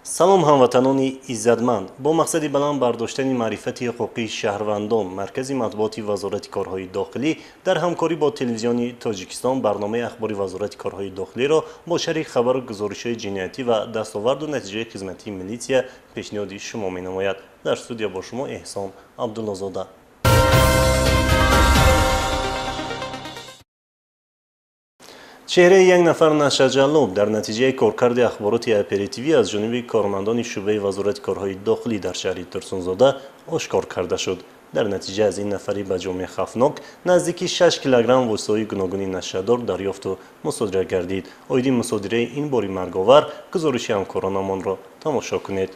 салом ҳамватанони иззатманд, бо мақсади баланд бардоштани маърифати ҳуқуқи шаҳрвандон, маркази матбуоти вазорати корҳои дохилӣ дар ҳамкорӣ бо телевизиони Тоҷикистон барномаи ахбори вазорати корҳои дохилиро бо шарҳи хабару гузоришҳои ҷиноятӣ ва дастоварду натиҷаи хизматии милитсия пешниҳоди шумо менамояд. Дар студия бо шумо Эҳсон Абдуллозода. чеҳраи як нафар нашаҷаллоб дар натиҷаи коркарди ахбороти оперативӣ аз ҷониби кормандони шӯъбаи вазорати корҳои дохилӣ дар шаҳри Турсунзода ошкор карда шуд. дар натиҷа аз ин нафари ба ҷомеъ хафнок наздики 6 килограмм вусои гуногуни нашадор дарёфту мусодира гардид. оиди мусодираи ин бори марговар гузориши ҳамкоронамонро тамошо кунед.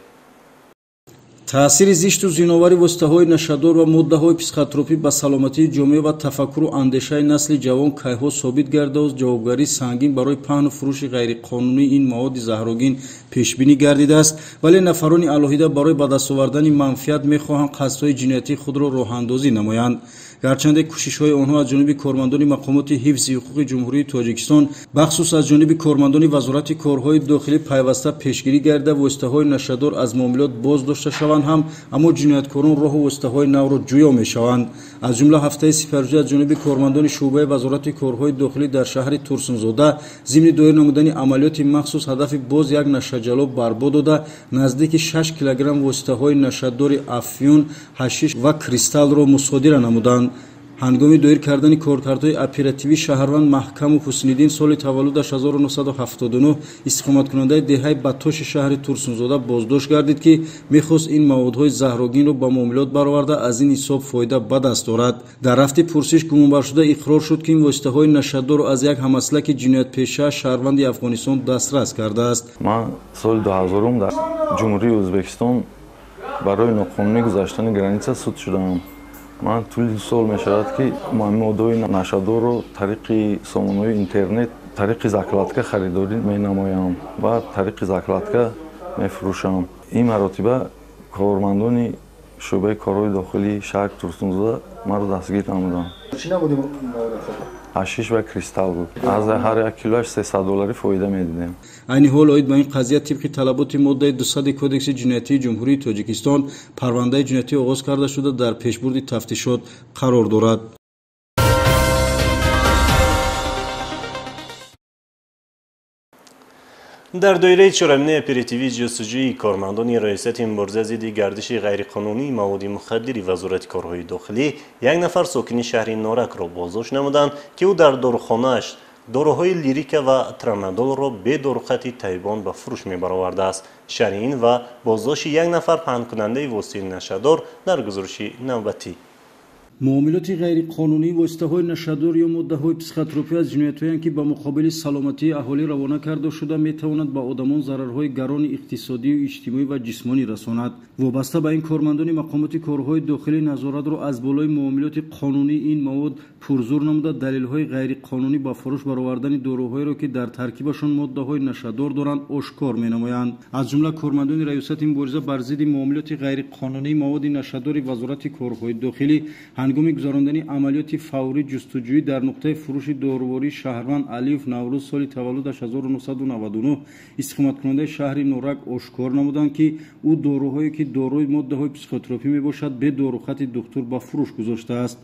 таъсири зишту зиновари воситаҳои нашадор ва моддаҳои психотропӣ ба саломатии ҷомеа ва тафаккуру андешаи насли ҷавон кайҳо собит гардааст. ҷавобгарии сангин барои паҳну фурӯши ғайриқонунии ин маводи заҳрогин пешбинӣ гардидааст, вале нафарони алоҳида барои ба даст овардани манфиат мехоҳанд қасдҳои ҷиноятии худро роҳандозӣ намоянд. гарчанде кӯшишҳои онҳо аз ҷониби кормандони мақомоти ҳифзи ҳуқуқи ҷумҳурии Тоҷикистон бахусус аз ҷониби кормандони вазорати корҳои дохилӣ пайваста пешгирӣ гардида воситаҳои нашадор аз муомилот боз дошта шаванд ҳам, аммо ҷинояткорон роҳу воситаҳои навро ҷӯё мешаванд. аз ҷумла ҳафтаи сифарҷӯӣ аз ҷониби кормандони шӯъбаи вазорати корҳои дохилӣ дар шаҳри Турсунзода зимни доир намудани амалиёти махсус ҳадафи боз як нашаҷалоб барбод дода наздики 6 килограмм воситаҳои нашаддори афюн, ҳашиш ва кристаллро мусодира намуданд. ҳангоми доир кардани коркардҳои оперативӣ шаҳрванд Маҳкаму Ҳусниддин соли таваллудаш 1979 истиқоматкунандаи деҳаи Батоши шаҳри Турсунзода боздошт гардид, ки мехост ин маводҳои заҳрогинро ба муомилот бароварда аз ин ҳисоб фоида ба даст орад. дар рафти пурсиш гумонбаршуда иқрор шуд, ки ин воситаҳои нашаддорро аз як ҳамаслаки ҷиноятпеша шаҳрванди Афғонистон дастрас кардааст. ман соли 2000 дар ҷумҳурии Ӯзбекистон барои ноқонунӣ гузаштани граница суд шудам. ман тӯли 2 сол мешавад, ки моддаҳои нашадорро тариқи сомонаҳои интернет, тариқи закладка харидорӣ менамоям ва тариқи закладка мефурӯшам. ин маротиба кормандони шӯъбаи корҳои дохилии шаҳри Турсунзода маро дастгир намуданд. чӣ намудем? ҳашиш ва кристалл буд. аз ҳар як килоаш $300 фоида медидем. айни ҳол оид ба ин қазия тибқи талаботи моддаи 200 кодекси ҷиноятии ҷумҳурии Тоҷикистон парвандаи ҷиноятӣ оғоз карда шуда дар пешбурди тафтишот қарор дорад. дар доираи чорамини оперативии ҷустуҷӯи кормандони раёсати мубориза зидди гардиши ғайриқонунии маводи мухаддири вазорати корҳои дохилӣ як нафар сокини шаҳри Норакро боздошт намуданд, ки ӯ дар дорухонааш дороҳои лирика ва трамадолро бе дорухати тайбон ба фурӯш мебаровардааст. шаҳри ин ва боздошти як нафар паҳнкунандаи воситаи нашадор дар гузориши навбатӣ. муомилоти ғайриқонунии воситаҳои нашадор ё моддаҳои психотропӣ аз ҷиноятҳоянд, ки ба муқобили саломатии аҳолӣ равона карда шуда метавонад ба одамон зарарҳои гарони иқтисодию иҷтимоӣ ва ҷисмонӣ расонад. вобаста ба ин кормандони мақомоти корҳои дохилӣ назоратро аз болои муомилоти қонунии ин мавод пурзур намуда далелҳои ғайриқонунӣ ба фурӯш баровардани доруҳоеро, ки дар таркибашон моддаҳои нашадор доранд, ошкор менамоянд. аз ҷумла кормандони раёсати мубориза бар зидди муомилоти ғайриқонунии маводи нашадори вазорати корҳои дохилӣ ҳангоми гузарондани амалиёти фаврӣ ҷустуҷӯӣ дар нуқтаи фурӯши дорувори шаҳрванд Алиев Наврӯз соли таваллудаш 1999 истиқоматкунандаи шаҳри Норак ошкор намуданд, ки ӯ доруҳое, ки дорои моддаҳои психотропӣ мебошад, бе дорухати духтур ба фурӯш гузоштааст.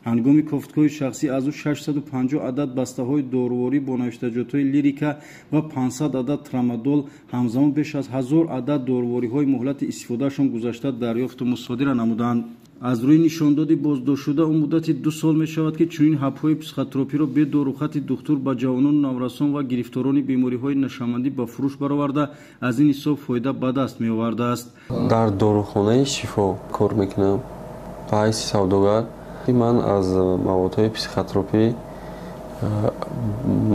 ҳангоми кофткои шахсӣ аз ӯ 650 адад бастаҳои доруворӣ бо навиштаҷотҳои лирика ва 500 адад трамадол ҳамзамон беш аз 1000 адад дорувориҳои муҳлати истифодаашон гузашта дарёфту мусодира намуданд. аз рӯи нишондоди боздоштшуда ӯ муддати 2 сол мешавад, ки чунин ҳабҳои психотропиро бе дорухати духтур ба ҷавонону наврасон ва гирифторони бемориҳои нашамандӣ ба фурӯш бароварда аз ин ҳисоб фоида ба даст меовардааст. дар дорухонаи шифо кор мекунам ба ҳайси савдогар. ман аз маводҳои психотропӣ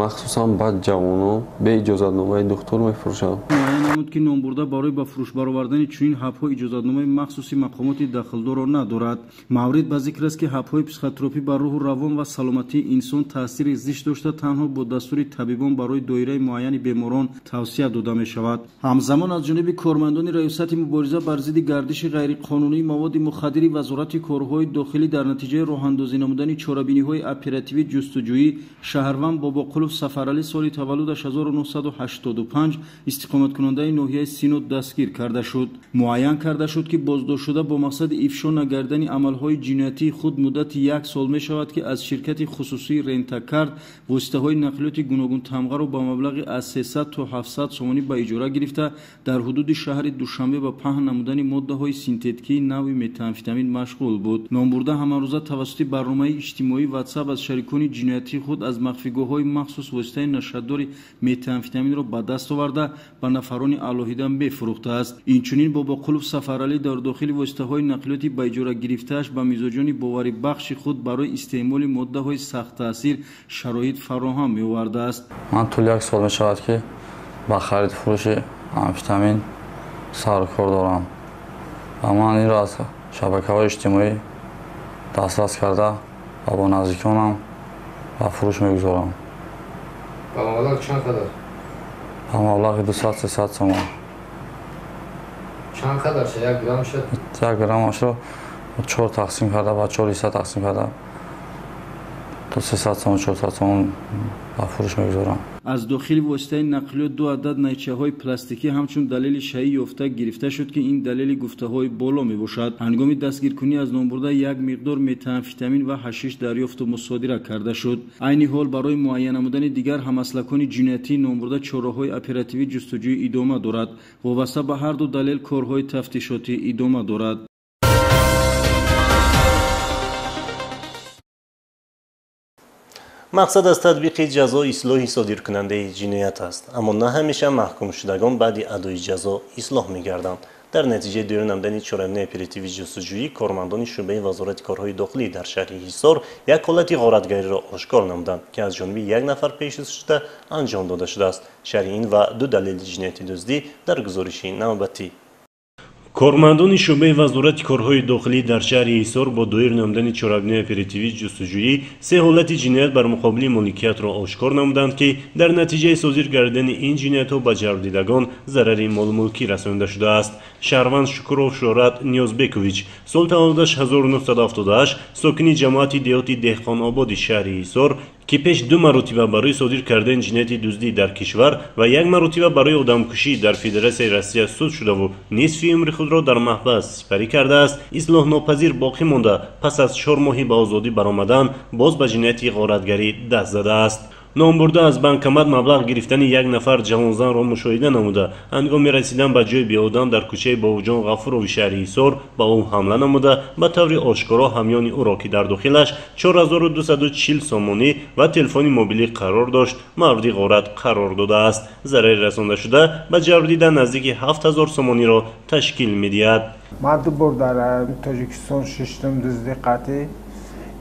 махсусан ба ҷавонон бе иҷозатномаи духтур мефурӯшам. муайян намуд, ки номбурда барои ба фурӯш баровардани чунин ҳабҳо иҷозатномаи махсуси мақомоти дахлдорро надорад. маврид ба зикр аст, ки ҳабҳои психотропӣ ба рӯҳу равон ва саломатии инсон таъсири зишт дошта танҳо бо дастури табибон барои доираи муайяни беморон тавсия дода мешавад. ҳамзамон аз ҷониби кормандони раёсати мубориза бар зидди гардиши ғайриқонунии маводи мухаддири вазорати корҳои дохилӣ дар натиҷаи роҳандозӣ намудани чорабиниҳои оперативии ҷустуҷӯӣ шаҳрванд ғулам бобоқулов сафаралӣ соли таваллудаш 1985 истиқоматкунандаи ноҳияи Синод дастгир карда шуд. муайян карда шуд ки боздоштшуда бо мақсади ифшо накардани амалҳои ҷиноятии худ муддати 1 сол мешавад ки аз ширкати хусусии рентакард воситаҳои нақлиёти гуногун тамғаро ба маблағи аз 300 то 700 сомонӣ ба иҷора гирифта дар ҳудуди шаҳри Душанбе ба паҳн намудани моддаҳои синтетикии нави метамфетамин машғул буд. номбурда ҳамарӯза тавассути барномаи иҷтимоии WhatsApp аз шарикони ҷиноятии худ аз махфигоҳҳои махсус воситаи нашаддори метамфетаминро ба даст оварда ба нафарони алоҳида мефурӯхтааст. инчунин бобоқулов сафаралӣ дар дохили воситаҳои нақлиёти ба иҷора гирифтааш ба мизоҷони боварибахши худ барои истеъмоли моддаҳои сахттаъсир шароит фароҳам меовардааст. ман тӯли 1 сол мешавад ки ба харид фурӯши амфетамин сару кор дорам ва ман инро аз шабакаҳои иҷтимоӣ дастрас карда ва бо наздиконам ба фурӯш мегузорам. ба маблағ чанд қадар? ба маблағи 200-300 сомон. чанд қадар ша? 1 грамм шуд? 1 граммашро 4 тақсим карда ба 4 ҳисса тақсим карда то 300 сомон 400 сомон ба фурӯш мегузорам. аз дохили воситаи нақлиёт 2 адад найчаҳои пластикӣ ҳамчун далели шаъӣ ёфта гирифта шуд ки ин далели гуфтаҳои боло мебошад. ҳангоми дастгиркунӣ аз номбурда як миқдор метамфетамин ва ҳашиш дарёфту мусодира карда шуд. айни ҳол барои муайян намудани дигар ҳамаслакони ҷиноятӣ номбурда чораҳои оперативӣ ҷустуҷӯӣ идома дорад. вобаста ба ҳарду далел корҳои тафтишотӣ идома дорад. мақсад аз татбиқи ҷазо ислоҳи содиркунандаи ҷиноят аст, аммо на ҳамеша маҳкумшудагон баъди адои ҷазо ислоҳ мегарданд. дар натиҷаи дӯю намудани чораибнаи оперативи ҷустуҷӯӣ кормандони шӯъбаи вазорати корҳои дохилӣ дар шаҳри ҳисор як ҳолати ғоратгариро ошкор намуданд ки аз ҷониби як нафар пешшуда анҷом дода шудааст. шарҳи ин ва ду далели ҷинояти дуздӣ дар гузориши навбатӣ. кормандони шӯъбаи вазорати корҳои дохилӣ дар шаҳри ҳисор бо доир намудани чораибнаи оперативии ҷустуҷӯӣ се ҳолати ҷиноят бар муқобили моликиятро ошкор намуданд ки дар натиҷаи созир гардидани ин ҷиноятҳо ба ҷарбдидагон зарари молумулкӣ расонида шудааст. шаҳрванд Шукуров Шӯҳрат Ниёзбекович соли таваллудаш 1978 сокини ҷамоати деҳоти деҳқонободи шаҳри ҳисор ки пеш 2 маротиба барои содир кардани ҷинояти дуздӣ дар кишвар ва 1 маротиба барои одамкушӣ дар Федератсияи Россия суд шудаву нисфи умри худро дар маҳбас сипарӣ кардааст, ислоҳнопазир боқӣ монда пас аз 4 моҳи ба озодӣ баромадан боз ба ҷинояти ғоратгарӣ даст задааст. номбурда аз банкомат маблағ гирифтани як нафар ҷавонзанро мушоҳида намуда ҳангоми расидан ба ҷои беодам дар кӯчаи бовуҷон Ғафурови шаҳри ҳисор ба ӯ ҳамла намуда ба таври ошкоро ҳамёни ӯро ки дар дохилаш 4240 сомонӣ ва телефони мобилӣ қарор дошт мавриди ғорат қарор додааст. зарари расондашуда ба ҷарбдида наздики 7000 сомониро ташкил медиҳад. ман ду бор дар тоҷикистон шиштум дузди қатӣ,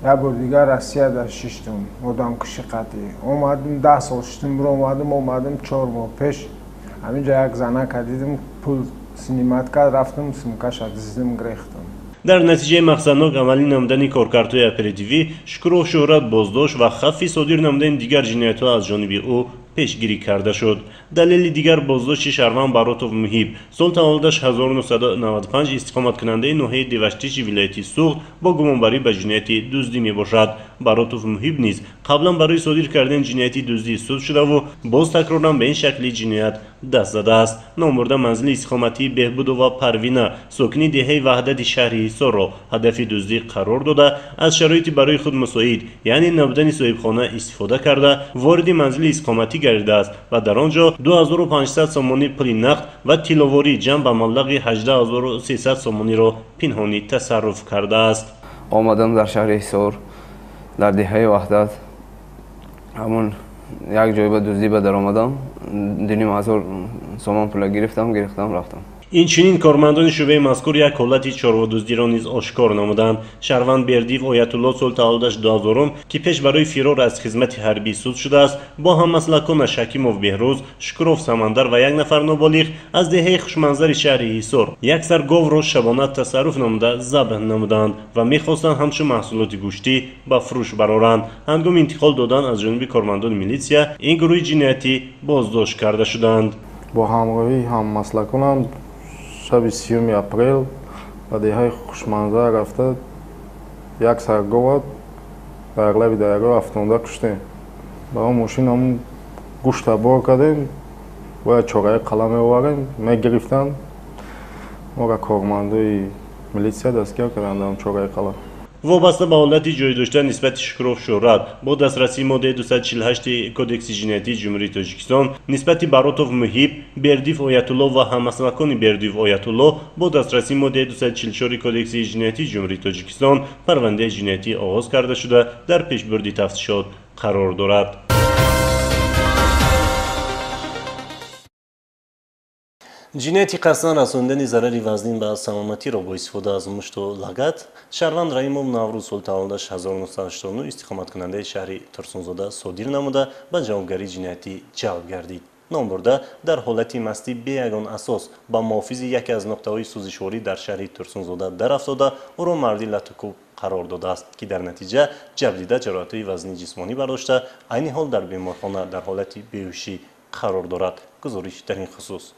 як бор дигар Россияда шиштум одамкушӣ қатӣ. омадим 10 сол шиштум омадим 4 моҳ пеш ҳаминҷа як занака дидим, пул снимат кард, рафтум сумкаша диздим, гирехтам. дар натиҷаи мақсаднок амалӣ намудани коркартҳои оперативӣ Шукуров Шӯҳрат боздошт ва хавфи содир намудани дигар ҷиноятҳо аз ҷониби ӯ пешгирӣ карда шуд. далели дигар боздошти шаҳрванд Баротов Муҳиб соли таваллудаш 1995 истиқоматкунандаи ноҳияи Деваштичи вилояти Суғд бо гумонбарӣ ба ҷинояти дуздӣ мебошад. Баротов Муҳиб низ қаблан барои содир кардани ҷинояти дуздӣ суд шудаву боз такроран ба ин шакли ҷиноят даст задааст. номбурда манзили истиқоматии Беҳбудова Парвина сокини деҳаи Ваҳдати шаҳри ҳисорро ҳадафи дуздӣ қарор дода аз шароити барои худ мусоид яъне набудани соҳибхона истифода карда вориди манзили истиқоматӣ гардидааст ва дар он ҷо 2500 сомонӣ пули нақд ва тиловорӣ ҷамъ ба маблағи 18300 сомониро пинҳонӣ тасарруф кардааст. омадам дар шаҳри ҳисор дар деҳаи Ваҳдат ҳамон як ҷой ба дуздӣ ба дар омадам 2500 сомон пула гирифтам рафтам. инчунин кормандони шӯъбаи мазкур як ҳолати чорводуздиро низ ошкор намуданд. шаҳрванд Бердиев Оятулло соли таваллудаш 2000 ки пеш барои фирор аз хизмати ҳарбӣ суд шудааст бо ҳаммаслаконаш Шакимов Беҳрӯз, Шукуров Самандар ва як нафар ноболиғ аз деҳаи хушманзари шаҳри ҳисор як сар говро шабона тасарруф намуда забҳ намуданд ва мехостанд ҳамчун маҳсулоти гӯштӣ ба фурӯш бароранд. ҳангоми интиқол додан аз ҷониби кормандони милитсия ин гурӯҳи ҷиноятӣ боздошт карда шуданд. бо ҳамроҳии ҳаммаслаконам шаби 30 апрел ба деҳаи хушманзар рафта як саргова дар лаби дарё афтонда куштем. ба он мошинам гӯшта бор кардем бояд чораи қала меоварем мегирифтанд мора кормандои милитсия дастгир карданд дар чораи қала. وابسته به حالت جای داشتن نسبت شکروف شهرت با دسترسی ماده 248 کودکس جنایتی جمهوری تاجیکستان نسبت باروتوف محیب بردیف آیت الله و همسلکان بردیف آیت الله با دسترسی ماده 244 کودکس جنایتی جمهوری تاجیکستان پرونده جنایتی آغاز کرده شده در پیشبرد تفتیشات قرار دارد. جنایتی قصداً رساندن ضرر وزنین به سلامتی را با استفاده از مشت و لگد شهروند رحیمov نوروز سال تولدش 1989 استقامت کننده شهری ترسونزاده صادر نموده به جوابگری جنایتی جلب گردید. نام برده در حالت مستی به یگان اساس با محافظ یکی از نقطه‌های سوزشواری در شهر ترسونزاده در افتاده او را مردی لطوکوب قرار داده است که در نتیجه جبریده جراحت‌های وزنی جسمانی برداشته عین حال در بیمارخانه در حالت بیهوشی قرار دارد. گزارش در این خصوص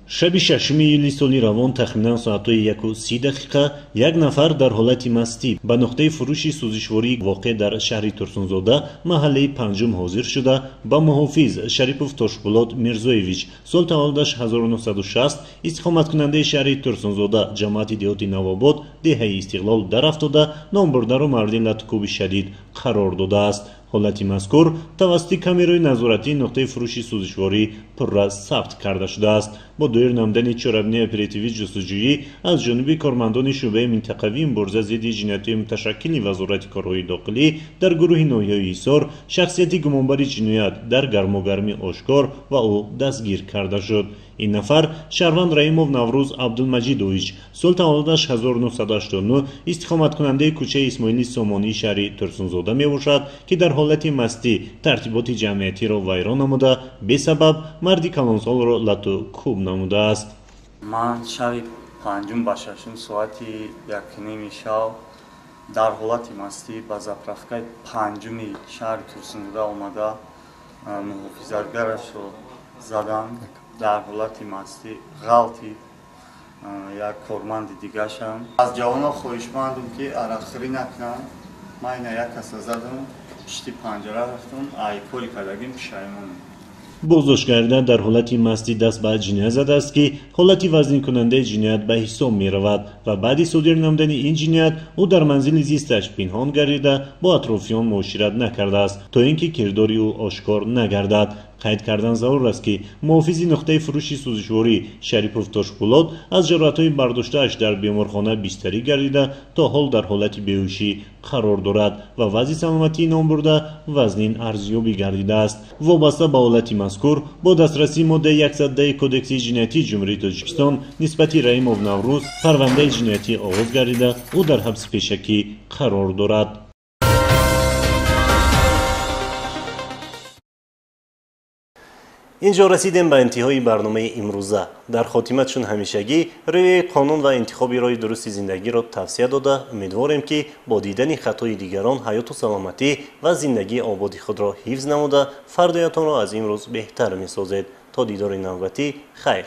شب 6 ایولی سالی روان تخمینا ساعت‌های 1:30 یک نفر در حالت مستی به نقطه فروش سوزشواری واقع در شهر ترسونزاده محله پنجم حاضر شده با محافظ شریپوف تاشپولات میرزویویچ سال تولدش 1960 استقامت کننده شهر ترسونزاده جماعت دیهاتی نوآباد دهه استقلال در افتاده نام برده را مورد لطکوب شدید قرار داده است. حالت مذکور توسط کامرای نظارتی نقطه فروش سوزشواری پررا ثبت کرده شده است. با دایر نمودن چهاربینی اپراتیوی جستجویی از جانب کارمندان شعبه منطقوی مبارزه ضد جنایت متشکل وزارت کارهای داخلی در گروه ناحیه ایسار شخصیت گمانبر جنایت در گرماگرمی آشکار و او دستگیر کرده شد. این نفر شهروند رحیمov نوروز عبدالمجیدویچ سال تولدش 1989 استقامت کننده کوچه اسماعیلی سامانی شهر ترسونزاده می باشد که در حالت مستی ترتیبات جمعیتی را ویران نموده به سبب مردی کلانسال را لطو کوب نموده است. من شب پنجم با ششم ساعتی 1:30 شب در حالت مستی با زاپرافکای پنجمی شهر ترسونزاده آمده محافظتگرش را زدند. در حالت مستی غلطی یک کارمند دیگه شم از جوانان خواهشمندم که عرقخوری نکنن. من اینا یک کس زدم پشت پنجره رفتم ای کاری کردگیم پشیمونم. بازداشت کرده در حالت مستی دست به جنایت زده است که حالت وزنی کننده جنایت به حساب می رود و بعد صادر نمودن این جنایت او در منزل زیستش پنهان گردیده با اطرافیان معاشرت نکرده است تا اینکه کرداری او آشکار نگردد. قید کردن ضرور است که محافظ نقطه فروش سوزشواری شریپوف تاشپولات از جراحت‌های برداشته‌اش در بیمارخانه بستری گردیده تا حال در حالت بیهوشی قرار دارد و وضع سلامتی نام برده وزنین ارزیابی گردیده است. وابسته به حالت مذکور با دسترسی ماده 110 کودکس جنایتی جمهوری تاجیکستان نسبت رحیمov نوروز پرونده جنایتی آغاز گردیده او در حبس پیشکی قرار دارد. اینجا رسیدیم به انتهای برنامه امروزه. در خاتمه چون همیشگی روی قانون و انتخاب راه درست زندگی را توصیه داده امیدواریم که با دیدن خطای دیگران حیات و سلامتی و زندگی آباد خود را حفظ نموده فردایتان را از امروز بهتر می سازید. تا دیدار نوبتی خیر.